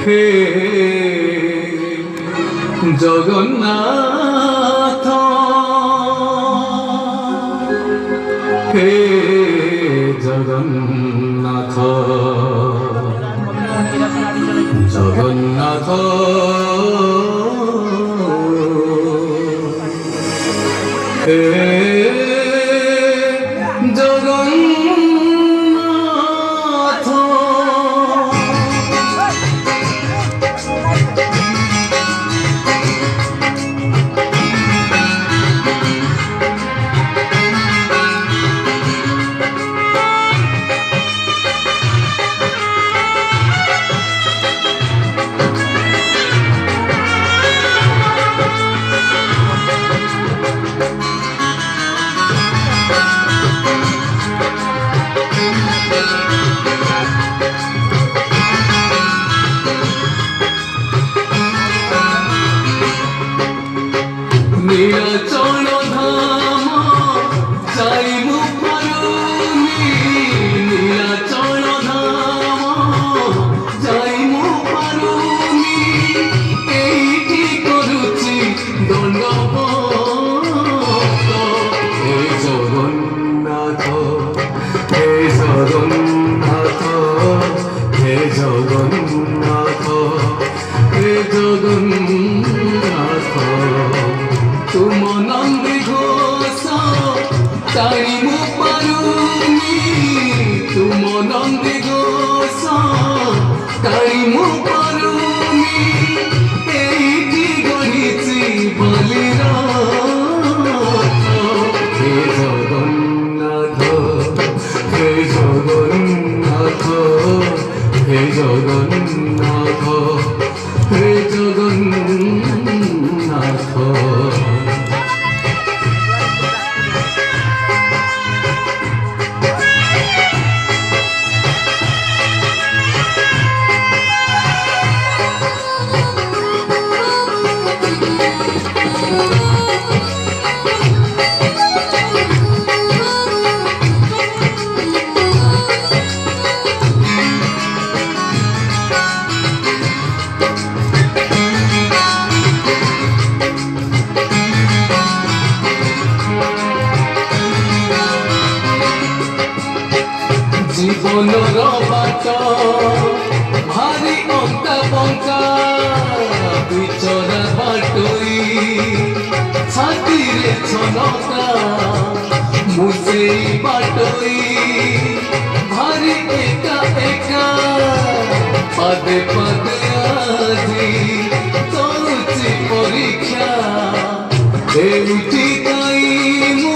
হে জগন্নাথ হে জগন্নাথ জগন্নাথ হে জগন্নাথ নীলাচল ধাম যাইমু পারুনি নীলাচল ধাম যাইমু পারুনি এইটি করুছি দণ্ডবত হে জগন্নাথ হে জগন্নাথ হে জগন্নাথ হে জগন্নাথ तुम नंदी घोष तारिमु पारुनी तुम नंदी घोष तारिमु पारुनी एइटी गणिची बलिरात हे जगन्नाथ हे जगन्नाथ हे जगन्नाथ हे जगन्नाथ জীবনর বাট ভারি অঙ্কা বঙ্কা বিচরা বাটই ছাতিরে ছনকা মুসেই বাটই ভারি একা একা পদে পদে আজি করুছি পরীক্ষা এইটি তাই মু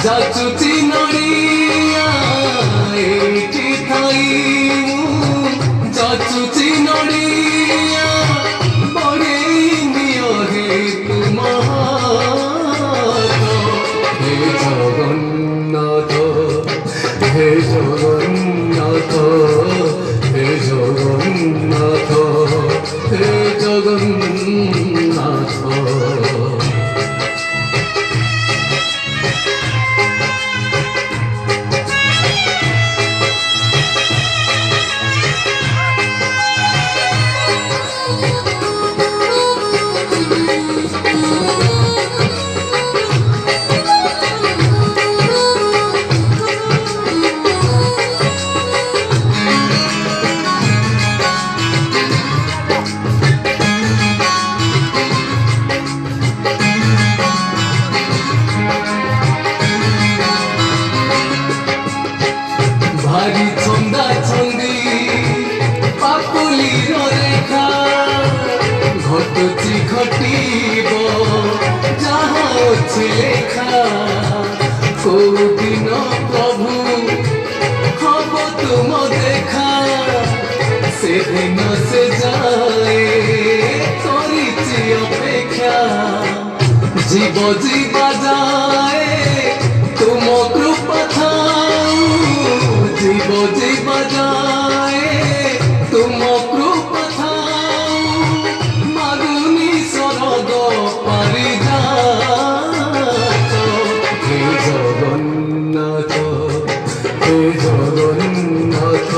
যাচুছি নড়িয়া এইটি তাই মু যাচুছি নড়িয়া বড়েই নিয় হে তোমার হে জগন্নাথ হে জগন্নাথ হে জগন্নাথ হে জগন্নাথ ভারি ছন্দা ছন্দি পাকুলির রেখা ঘটুছি ঘটিব যাহা আছে লেখা কোদিন প্রভু হব তুম দেখা সেদিন সে যায় করিছি অপেক্ষা জীব জীবা যায় তুম কৃপা থাও জীব জীবা যায় তুম কৃপা থাও মাগুনি স্বর্গ পারিজাত হে জগন্নাথ হে জগন্নাথ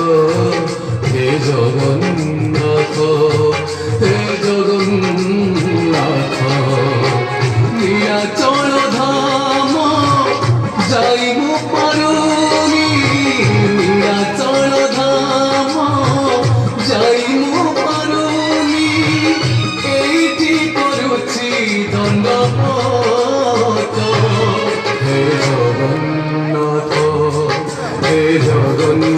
হে জগন্নাথ জগন্নাথ